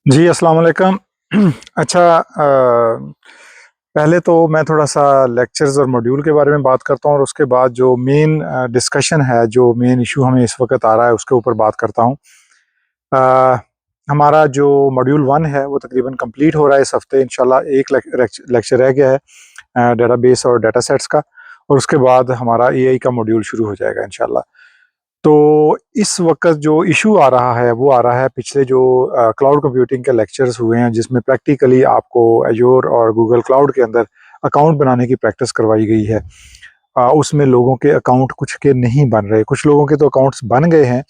जी, अस्सलाम वालेकुम। अच्छा, पहले तो मैं थोड़ा-सा लेक्चर्स और मॉड्यूल के बारे में बात करता हूँ और उसके बाद जो मेन डिस्कशन है, जो मेन इश्यू हमें इस वक़्त आ रहा है, उसके ऊपर बात करता हूँ। अ, हमारा जो मॉड्यूल 1 है, वो तकरीबन कंप्लीट हो रहा है इस हफ़्ते इंशाल्लाह। एक लेक्चर रह गया है डेटाबेस और डेटा सेट्स का, और उसके बाद हमारा एआई का मॉड्यूल शुरू हो जाएगा इंशाल्लाह। तो इस वक़्त जो इश्यू आ रहा है, वो आ रहा है पिछले जो क्लाउड कंप्यूटिंग के लेक्चर्स हुए हैं, जिसमें प्रैक्टिकली आपको अज़ूर और गूगल क्लाउड के अंदर अकाउंट बनाने की प्रैक्टिस करवाई गई है। उसमें लोगों के अकाउंट कुछ के नहीं बन रहे, कुछ लोगों के तो अकाउंट्स बन गए हैं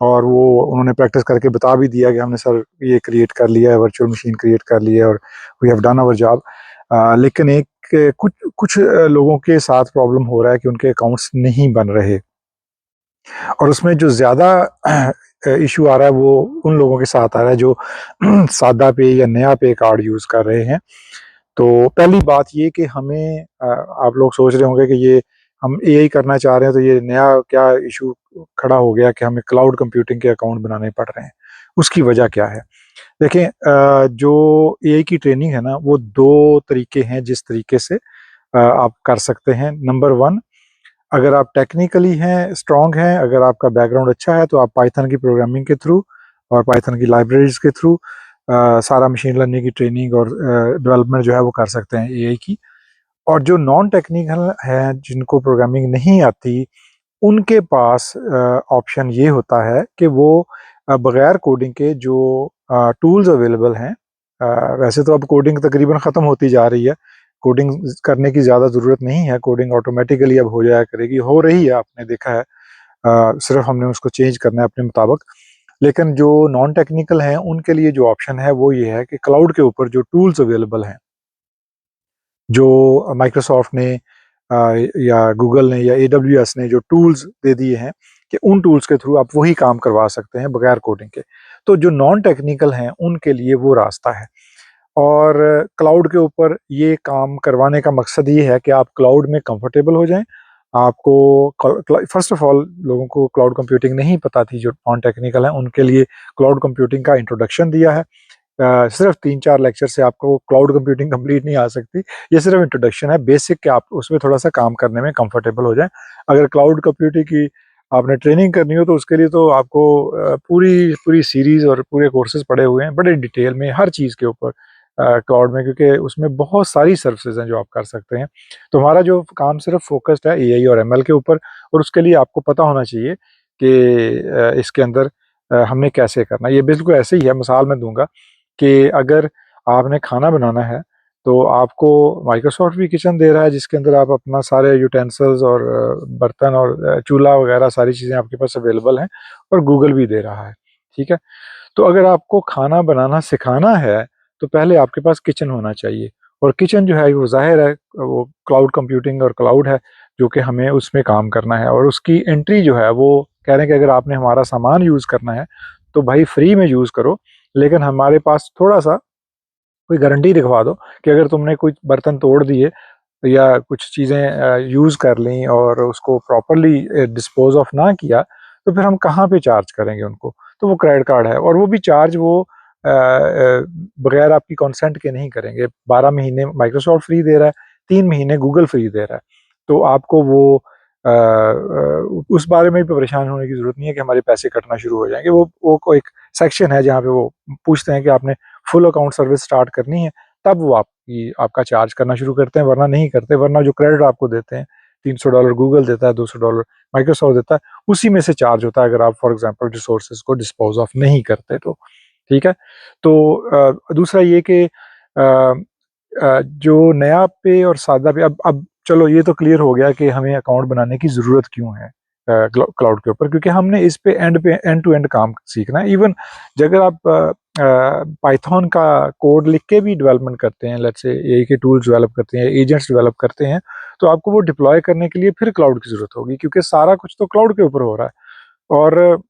और वो उन्होंने प्रैक्टिस करके बता भी दिया कि हमने सर ये क्रिएट कर लिया है, वर्चुअल मशीन क्रिएट कर ली है और we have done our job. लेकिन कुछ कुछ लोगों के साथ प्रॉब्लम हो रहा है कि उनके अकाउंट्स नहीं बन रहे। और उसमें जो ज़्यादा इश्यू आ रहा है वो उन लोगों के साथ आ रहा है जो सादा पे या नया पे कार्ड यूज़ कर रहे हैं। तो पहली बात ये कि हमें आप लोग सोच रहे होंगे कि ये हम एआई करना चाह रहे हैं, तो ये नया क्या इश्यू खड़ा हो गया कि हमें क्लाउड कंप्यूटिंग के अकाउंट बनाने पड़ रहे हैं। उसकी वजह क्या है? देखें, जो एआई की ट्रेनिंग है ना, वो 2 तरीके हैं जिस तरीके से आप कर सकते हैं। नंबर 1, अगर आप टेक्निकली हैं, स्ट्रॉन्ग हैं, अगर आपका बैकग्राउंड अच्छा है, तो आप पाइथन की प्रोग्रामिंग के थ्रू और पाइथन की लाइब्रेरीज़ के थ्रू सारा मशीन लर्निंग की ट्रेनिंग और डेवलपमेंट जो है वो कर सकते हैं एआई की। और जो नॉन टेक्निकल हैं, जिनको प्रोग्रामिंग नहीं आती, उनके पास ऑप्शन ये होता है कि वो बगैर कोडिंग के जो टूल्स अवेलेबल हैं, वैसे तो अब कोडिंग तकरीबन ख़त्म होती जा रही है, कोडिंग करने की ज़्यादा ज़रूरत नहीं है, कोडिंग ऑटोमेटिकली अब हो जाया करेगी, हो रही है, आपने देखा है। सिर्फ हमने उसको चेंज करना है अपने मुताबिक। लेकिन जो नॉन टेक्निकल हैं, उनके लिए जो ऑप्शन है वो ये है कि क्लाउड के ऊपर जो टूल्स अवेलेबल हैं, जो माइक्रोसॉफ्ट ने या गूगल ने या एडब्ल्यूएस ने जो टूल्स दे दिए हैं, कि उन टूल्स के थ्रू आप वही काम करवा सकते हैं बगैर कोडिंग के। तो जो नॉन टेक्निकल हैं, उनके लिए वो रास्ता है। और क्लाउड के ऊपर ये काम करवाने का मकसद ये है कि आप क्लाउड में कंफर्टेबल हो जाएँ। आपको फर्स्ट ऑफ ऑल लोगों को क्लाउड कंप्यूटिंग नहीं पता थी, जो नॉन टेक्निकल हैं, उनके लिए क्लाउड कंप्यूटिंग का इंट्रोडक्शन दिया है। सिर्फ 3-4 लेक्चर से आपको क्लाउड कंप्यूटिंग कंप्लीट नहीं आ सकती। ये सिर्फ इंट्रोडक्शन है, बेसिक कि आप उसमें थोड़ा-सा काम करने में कंफर्टेबल हो जाएँ। अगर क्लाउड कंप्यूटिंग की आपने ट्रेनिंग करनी हो, तो उसके लिए तो आपको पूरी पूरी सीरीज़ और पूरे कोर्सेज़ पड़े हुए हैं, बड़े डिटेल में हर चीज़ के ऊपर क्लाउड में, क्योंकि उसमें बहुत सारी सर्विसेज़ हैं जो आप कर सकते हैं। तो हमारा जो काम सिर्फ फ़ोकस्ड है एआई और एमएल के ऊपर, और उसके लिए आपको पता होना चाहिए कि इसके अंदर हमने कैसे करना है। ये बिल्कुल ऐसे ही है, मिसाल मैं दूँगा कि अगर आपने खाना बनाना है, तो आपको माइक्रोसॉफ्ट भी किचन दे रहा है, जिसके अंदर आप अपना सारे यूटेंसिल्स और बर्तन और चूल्हा वगैरह सारी चीज़ें आपके पास अवेलेबल हैं, और गूगल भी दे रहा है, ठीक है? तो अगर आपको खाना बनाना सिखाना है, तो पहले आपके पास किचन होना चाहिए, और किचन जो है वो ज़ाहिर है वो क्लाउड कंप्यूटिंग और क्लाउड है, जो कि हमें उसमें काम करना है, और उसकी एंट्री जो है वो कह रहे हैं कि अगर आपने हमारा सामान यूज़ करना है, तो भाई फ्री में यूज़ करो, लेकिन हमारे पास थोड़ा-सा कोई गारंटी दिखवा दो कि अगर तुमने कुछ बर्तन तोड़ दिए या कुछ चीज़ें यूज़ कर लीं और उसको प्रॉपर्ली डिस्पोज़ ऑफ ना किया, तो फिर हम कहाँ पे चार्ज करेंगे उनको? तो वो क्रेडिट कार्ड है, और वो भी चार्ज वो बगैर आपकी कंसेंट के नहीं करेंगे। 12 महीने माइक्रोसॉफ्ट फ्री दे रहा है, 3 महीने गूगल फ्री दे रहा है। तो आपको वो उस बारे में भी परेशान होने की ज़रूरत नहीं है कि हमारे पैसे कटना शुरू हो जाएँगे। वो कोई एक सेक्शन है जहाँ पे वो पूछते हैं कि आपने फुल अकाउंट सर्विस स्टार्ट करनी है, तब वो आपका चार्ज करना शुरू करते हैं, वरना नहीं करते। वरना जो क्रेडिट आपको देते हैं, $300 गूगल देता है, $200 माइक्रोसॉफ्ट देता है, उसी में से चार्ज होता है अगर आप फॉर एग्ज़ाम्पल रिसोर्सेज़ को डिस्पोज़ ऑफ नहीं करते तो, ठीक है? तो दूसरा ये कि जो नया पे और सादा पे, अब चलो ये तो क्लियर हो गया कि हमें अकाउंट बनाने की ज़रूरत क्यों है क्लाउड के ऊपर, क्योंकि हमने इस पे एंड टू एंड काम सीखना है। इवन अगर आप पाइथन का कोड लिख के भी डेवलपमेंट करते हैं, लेट्स से एआई के टूल्स डेवलप करते हैं, एजेंट्स डेवलप करते हैं, तो आपको वो डिप्लॉय करने के लिए फिर क्लाउड की ज़रूरत होगी, क्योंकि सारा कुछ तो क्लाउड के ऊपर हो रहा है। और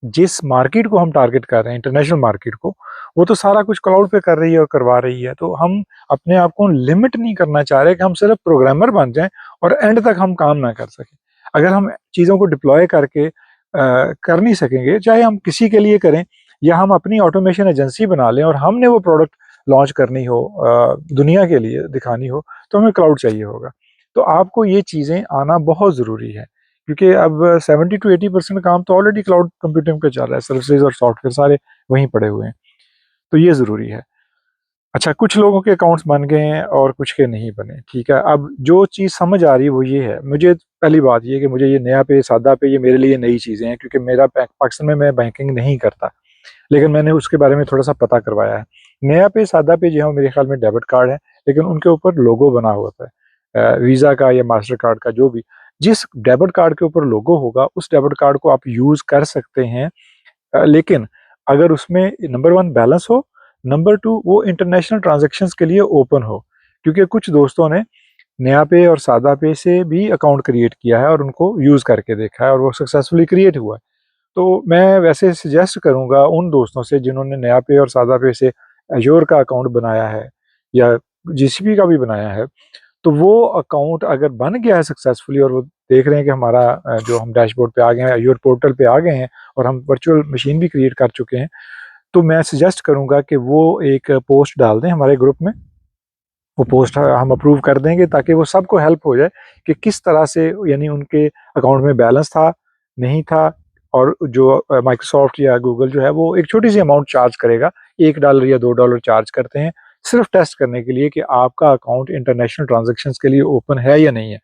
जिस मार्केट को हम टारगेट कर रहे हैं, इंटरनेशनल मार्केट को, वो तो सारा कुछ क्लाउड पे कर रही है और करवा रही है। तो हम अपने आप को लिमिट नहीं करना चाह रहे कि हम सिर्फ प्रोग्रामर बन जाएँ और एंड तक हम काम ना कर सकें। अगर हम चीज़ों को डिप्लॉय करके कर नहीं सकेंगे, चाहे हम किसी के लिए करें, या हम अपनी ऑटोमेशन एजेंसी बना लें और हमने वो प्रोडक्ट लॉन्च करनी हो, दुनिया के लिए दिखानी हो, तो हमें क्लाउड चाहिए होगा। तो आपको ये चीज़ें आना बहुत ज़रूरी है, क्योंकि अब 70 टू 80% काम तो ऑलरेडी क्लाउड कंप्यूटिंग पे चल रहा है, सर्विसेज और सॉफ्टवेयर सारे वहीं पड़े हुए हैं, तो ये ज़रूरी है। अच्छा, कुछ लोगों के अकाउंट्स बन गए हैं और कुछ के नहीं बने, ठीक है। अब जो चीज़ समझ आ रही है वो ये है, मुझे पहली बात ये है कि मुझे ये नया पे, सादा पे, ये मेरे लिए नई चीज़ें हैं, क्योंकि मेरा पाकिस्तान में मैं बैंकिंग नहीं करता, लेकिन मैंने उसके बारे में थोड़ा-सा पता करवाया है। नया पे, सादा पे जो है मेरे ख़्याल में डेबिट कार्ड है, लेकिन उनके ऊपर लोगो बना हुआ होता है, वीज़ा का या मास्टर कार्ड का, जो भी। जिस डेबिट कार्ड के ऊपर लोगो होगा, उस डेबिट कार्ड को आप यूज़ कर सकते हैं, लेकिन अगर उसमें नंबर 1 बैलेंस हो, नंबर 2 वो इंटरनेशनल ट्रांज़ैक्शंस के लिए ओपन हो। क्योंकि कुछ दोस्तों ने नया पे और सादा पे से भी अकाउंट क्रिएट किया है और उनको यूज़ करके देखा है और वो सक्सेसफुली क्रिएट हुआ है। तो मैं वैसे सजेस्ट करूँगा उन दोस्तों से जिन्होंने नया पे और सादा पे से अज़ूर का अकाउंट बनाया है या जीसीपी का भी बनाया है, तो वो अकाउंट अगर बन गया है सक्सेसफुली और वो देख रहे हैं कि हमारा जो हम डैशबोर्ड पे आ गए हैं, अज़ूर पोर्टल पे आ गए हैं और हम वर्चुअल मशीन भी क्रिएट कर चुके हैं, तो मैं सजेस्ट करूँगा कि वो एक पोस्ट डाल दें हमारे ग्रुप में। वो पोस्ट हम अप्रूव कर देंगे ताकि वो सबको हेल्प हो जाए कि किस तरह से, यानी उनके अकाउंट में बैलेंस था, नहीं था, और जो माइक्रोसॉफ्ट या गूगल जो है वो एक छोटी सी अमाउंट चार्ज करेगा, $1 या $2 चार्ज करते हैं, सिर्फ टेस्ट करने के लिए कि आपका अकाउंट इंटरनेशनल ट्रांजैक्शंस के लिए ओपन है या नहीं है।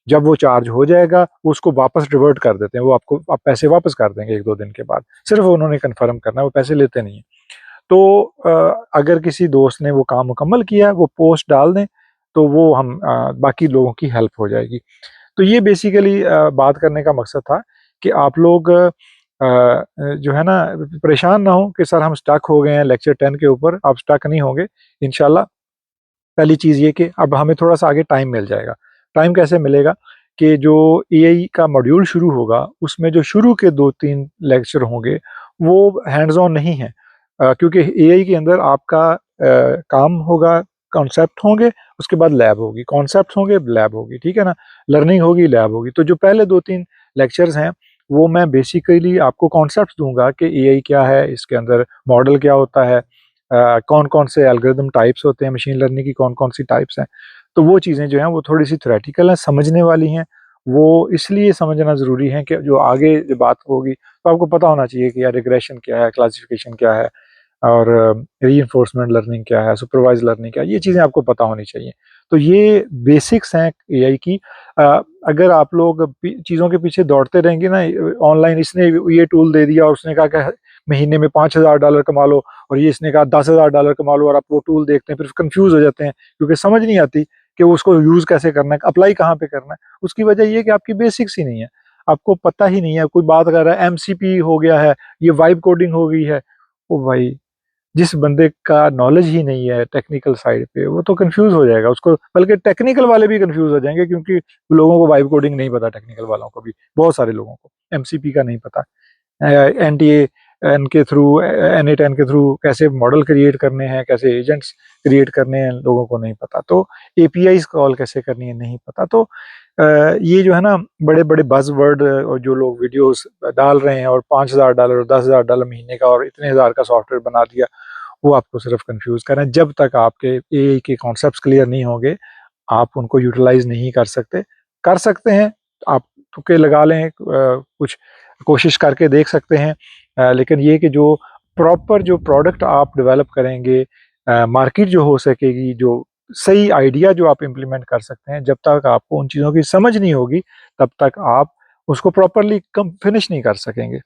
जब वो चार्ज हो जाएगा, वो उसको वापस रिवर्ट कर देते हैं, वो आपको आप पैसे वापस कर देंगे 1-2 दिन के बाद। सिर्फ उन्होंने कन्फर्म करना है, वो पैसे लेते नहीं हैं। तो अगर किसी दोस्त ने वो काम मुकम्मल किया, वो पोस्ट डाल दें, तो वो हम बाकी लोगों की हेल्प हो जाएगी। तो ये बेसिकली बात करने का मकसद था कि आप लोग जो है ना परेशान ना हो कि सर हम स्टक हो गए हैं लेक्चर 10 के ऊपर, आप स्टक नहीं होंगे इंशाल्लाह। पहली चीज़ ये कि अब हमें थोड़ा-सा आगे टाइम मिल जाएगा। टाइम कैसे मिलेगा कि जो एआई का मॉड्यूल शुरू होगा, उसमें जो शुरू के 2-3 लेक्चर होंगे, वो हैंड्स ऑन नहीं हैं। क्योंकि एआई के अंदर आपका काम होगा, कॉन्सेप्ट होंगे, उसके बाद लैब होगी, कॉन्सेप्ट होंगे, लैब होगी, ठीक है ना? लर्निंग होगी, लैब होगी। तो जो पहले 2-3 लेक्चर्स हैं, वो मैं बेसिकली आपको कॉन्सेप्ट्स दूँगा कि एआई क्या है, इसके अंदर मॉडल क्या होता है, कौन-कौन से एल्गोरिदम टाइप्स होते हैं, मशीन लर्निंग की कौन-कौन सी टाइप्स हैं। तो वो चीज़ें जो हैं वो थोड़ी-सी थ्योरेटिकल हैं, समझने वाली हैं। वो इसलिए समझना ज़रूरी है कि जो आगे जो बात होगी, तो आपको पता होना चाहिए कि यार रिग्रेशन क्या है, क्लासिफिकेशन क्या है, और रीइंफोर्समेंट लर्निंग क्या है, सुपरवाइज़्ड लर्निंग क्या है, ये चीज़ें आपको पता होनी चाहिए। तो ये बेसिक्स हैं एआई की। अ, अगर आप लोग चीज़ों के पीछे दौड़ते रहेंगे ना, ऑनलाइन इसने ये टूल दे दिया और उसने कहा कि महीने में $5000 कमा लो, और ये इसने कहा $10,000 कमा लो, और आप वो टूल देखते हैं, फिर कन्फ्यूज़ हो जाते हैं क्योंकि समझ नहीं आती कि उसको यूज़ कैसे करना है, अप्लाई कहाँ पे करना है। उसकी वजह ये है कि आपकी बेसिक्स ही नहीं है, आपको पता ही नहीं है। कोई बात कर रहा है एमसीपी हो गया है, ये वाइब कोडिंग हो गई है। ओ भाई! जिस बंदे का नॉलेज ही नहीं है टेक्निकल साइड पे, वो तो कन्फ्यूज़ हो जाएगा, उसको बल्कि टेक्निकल वाले भी कन्फ्यूज़ हो जाएँगे, क्योंकि लोगों को वाइब कोडिंग नहीं पता, टेक्निकल वालों को भी, बहुत सारे लोगों को, एमसीपी का नहीं पता। एनटीए एन के थ्रू, N8N के थ्रू कैसे मॉडल क्रिएट करने हैं, कैसे एजेंट्स क्रिएट करने हैं, लोगों को नहीं पता। तो एपीआईज़ कॉल कैसे करनी है, नहीं पता। तो ये जो है ना बड़े-बड़े बज़वर्ड और जो लोग वीडियोज़ डाल रहे हैं और $5000 और $10,000 महीने का और इतने हज़ार का सॉफ्टवेयर बना दिया, वो आपको सिर्फ कन्फ्यूज़ कर रहे हैं। जब तक आपके एआई के कॉन्सेप्ट्स क्लियर नहीं होंगे, आप उनको यूटिलाइज़ नहीं कर सकते। कर सकते हैं, आप तुक्के लगा लें, कुछ कोशिश करके देख सकते हैं, लेकिन ये कि जो प्रॉपर जो प्रोडक्ट आप डेवलप करेंगे, मार्केट जो हो सकेगी, जो सही आइडिया जो आप इम्प्लीमेंट कर सकते हैं, जब तक आपको उन चीज़ों की समझ नहीं होगी, तब तक आप उसको प्रॉपरली कम फिनिश नहीं कर सकेंगे।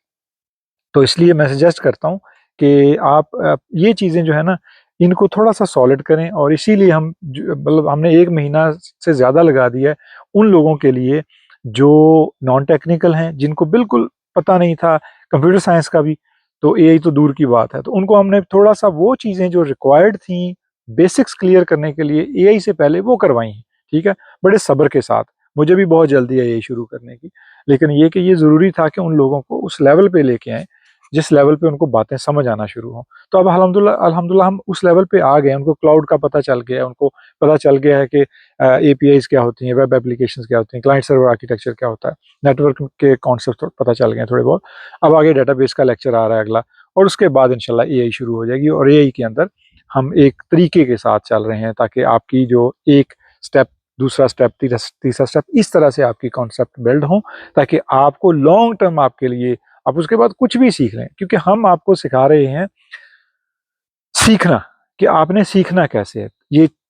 तो इसलिए मैं सजेस्ट करता हूँ कि आप ये चीज़ें जो है ना, इनको थोड़ा-सा सॉलिड करें, और इसीलिए हम ज मतलब हमने 1 महीना से ज़्यादा लगा दिया है उन लोगों के लिए जो नॉन टेक्निकल हैं, जिनको बिल्कुल पता नहीं था कंप्यूटर साइंस का भी, तो एआई तो दूर की बात है। तो उनको हमने थोड़ा-सा वो चीज़ें जो रिक्वायर्ड थी, बेसिक्स क्लियर करने के लिए एआई से पहले वो करवाई हैं, ठीक है? बड़े सब्र के साथ। मुझे भी बहुत जल्दी है एआई शुरू करने की, लेकिन ये कि ये ज़रूरी था कि उन लोगों को उस लेवल पे लेके आएँ जिस लेवल पे उनको बातें समझ आना शुरू हों। तो अब अल्हम्दुलिल्लाह अल्हम्दुलिल्लाह हम उस लेवल पे आ गए हैं, उनको क्लाउड का पता चल गया है, उनको पता चल गया है कि एपीआईज़ क्या होती हैं, वेब एप्लीकेशंस क्या होती हैं, क्लाइंट सर्वर आर्किटेक्चर क्या होता है, नेटवर्क के कॉन्सेप्ट पता चल गए हैं थोड़े बहुत। अब आगे डेटाबेस का लेक्चर आ रहा है अगला, और उसके बाद इंशाल्लाह एआई शुरू हो जाएगी और एआई के अंदर हम एक तरीके के साथ चल रहे हैं ताकि आपकी जो एक स्टेप, दूसरा स्टेप, तीसरा स्टेप, इस तरह से आपकी कॉन्सेप्ट बिल्ड हो ताकि आपको लॉन्ग टर्म आपके लिए आप उसके बाद कुछ भी सीख लें, क्योंकि हम आपको सिखा रहे हैं सीखना कि आपने सीखना कैसे है।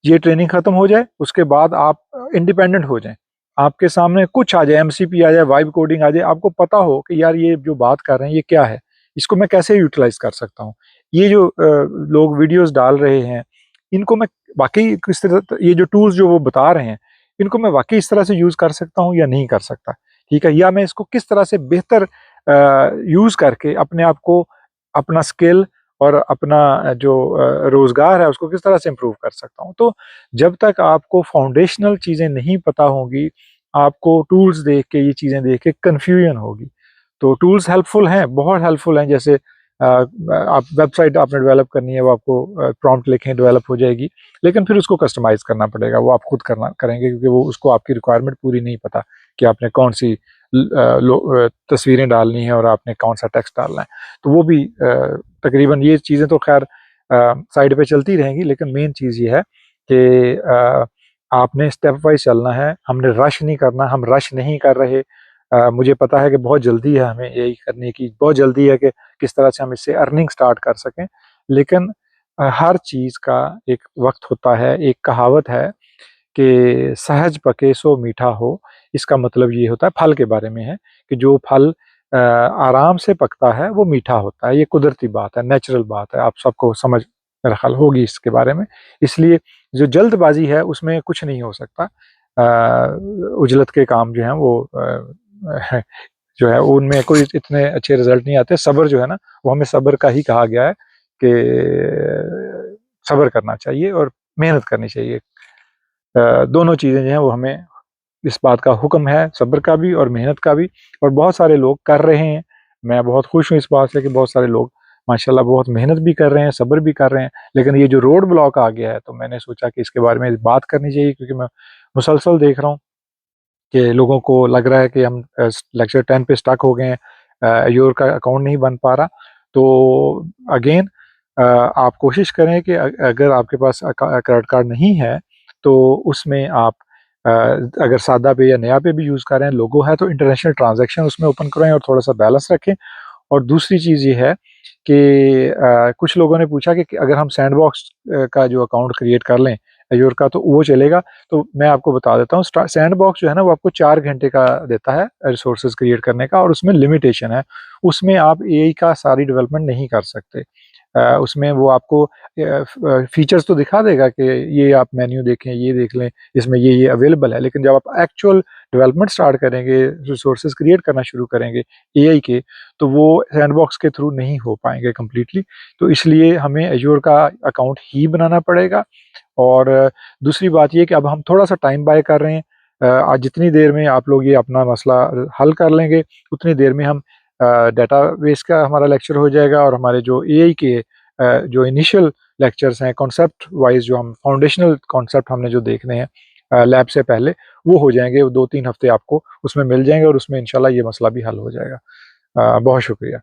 ये ट्रेनिंग खत्म हो जाए उसके बाद आप इंडिपेंडेंट हो जाएं, आपके सामने कुछ आ जाए, एमसीपी आ जाए, वाइब कोडिंग आ जाए, आपको पता हो कि यार ये जो बात कर रहे हैं ये क्या है, इसको मैं कैसे यूटिलाइज कर सकता हूँ। ये जो लोग वीडियोस डाल रहे हैं इनको मैं वाकई किस तरह, ये जो टूल्स जो वो बता रहे हैं इनको मैं वाकई इस तरह से यूज कर सकता हूँ या नहीं कर सकता, ठीक है, या मैं इसको किस तरह से बेहतर यूज करके अपने आप को, अपना स्किल और अपना जो रोजगार है उसको किस तरह से इम्प्रूव कर सकता हूँ। तो जब तक आपको फाउंडेशनल चीजें नहीं पता होंगी, आपको टूल्स देख के, ये चीजें देख के कंफ्यूजन होगी। तो टूल्स हेल्पफुल हैं, बहुत हेल्पफुल हैं, जैसे आप वेबसाइट आपने डेवलप करनी है वो आपको प्रॉम्प्ट लिखें डेवलप हो जाएगी, लेकिन फिर उसको कस्टमाइज करना पड़ेगा, वो आप खुद करना करेंगे क्योंकि वो उसको आपकी रिक्वायरमेंट पूरी नहीं पता कि आपने कौन सी तस्वीरें डालनी है और आपने कौन सा टेक्स्ट डालना है। तो वो भी तकरीबन ये चीज़ें तो खैर साइड पे चलती रहेंगी, लेकिन मेन चीज़ ये है कि आपने स्टेप वाइज चलना है, हमने रश नहीं करना, हम रश नहीं कर रहे। मुझे पता है कि बहुत जल्दी है हमें यही करने की, बहुत जल्दी है कि किस तरह से हम इससे अर्निंग स्टार्ट कर सकें, लेकिन हर चीज़ का एक वक्त होता है। एक कहावत है कि सहज पके सो मीठा हो, इसका मतलब ये होता है, फल के बारे में है कि जो फल आराम से पकता है वो मीठा होता है। ये कुदरती बात है, नेचुरल बात है, आप सबको समझ मेरा ख्याल होगी इसके बारे में। इसलिए जो जल्दबाजी है उसमें कुछ नहीं हो सकता। उजलत के काम जो हैं वो जो है उनमें कोई इतने अच्छे रिजल्ट नहीं आते। सब्र जो है ना, वो हमें सब्र का ही कहा गया है कि सब्र करना चाहिए और मेहनत करनी चाहिए। दोनों चीज़ें जो हैं वो हमें, इस बात का हुक्म है, सब्र का भी और मेहनत का भी, और बहुत सारे लोग कर रहे हैं। मैं बहुत खुश हूँ इस बात से कि बहुत सारे लोग माशाल्लाह बहुत मेहनत भी कर रहे हैं, सब्र भी कर रहे हैं। लेकिन ये जो रोड ब्लॉक आ गया है तो मैंने सोचा कि इसके बारे में बात करनी चाहिए, क्योंकि मैं मुसलसल देख रहा हूँ कि लोगों को लग रहा है कि हम लेक्चर 10 पे स्टक हो गए हैं, योर का अकाउंट नहीं बन पा रहा। तो अगेन आप कोशिश करें कि अगर आपके पास क्रेडिट कार्ड नहीं है तो उसमें आप अगर सादा पे या नया पे भी यूज़ कर रहे हैं, लोगो है तो इंटरनेशनल ट्रांजैक्शन उसमें ओपन करवाएं और थोड़ा सा बैलेंस रखें। और दूसरी चीज़ ये है कि कुछ लोगों ने पूछा कि अगर हम सैंडबॉक्स का जो अकाउंट क्रिएट कर लें एज़्योर का तो वो चलेगा। तो मैं आपको बता देता हूँ, सैंडबॉक्स जो है ना वो आपको 4 घंटे का देता है रिसोर्सेज क्रिएट करने का, और उसमें लिमिटेशन है। उसमें आप एआई का सारी डेवलपमेंट नहीं कर सकते। उसमें वो आपको फीचर्स तो दिखा देगा कि ये आप मेन्यू देखें, ये देख लें, इसमें ये अवेलेबल है, लेकिन जब आप एक्चुअल डेवलपमेंट स्टार्ट करेंगे, रिसोर्सेज क्रिएट करना शुरू करेंगे एआई के, तो वो सैंडबॉक्स के थ्रू नहीं हो पाएंगे कम्प्लीटली। तो इसलिए हमें एज़्योर का अकाउंट ही बनाना पड़ेगा। और दूसरी बात ये कि अब हम थोड़ा-सा टाइम बाय कर रहे हैं। आज जितनी देर में आप लोग ये अपना मसला हल कर लेंगे, उतनी देर में हम डेटाबेस का हमारा लेक्चर हो जाएगा और हमारे जो एआई के जो इनिशियल लेक्चर्स हैं, कॉन्सेप्ट वाइज़ जो हम फाउंडेशनल कॉन्सेप्ट हमने जो देखने हैं लैब से पहले, वो हो जाएँगे। वो 2-3 हफ्ते आपको उसमें मिल जाएँगे और उसमें इंशाल्लाह ये मसला भी हल हो जाएगा। बहुत शुक्रिया।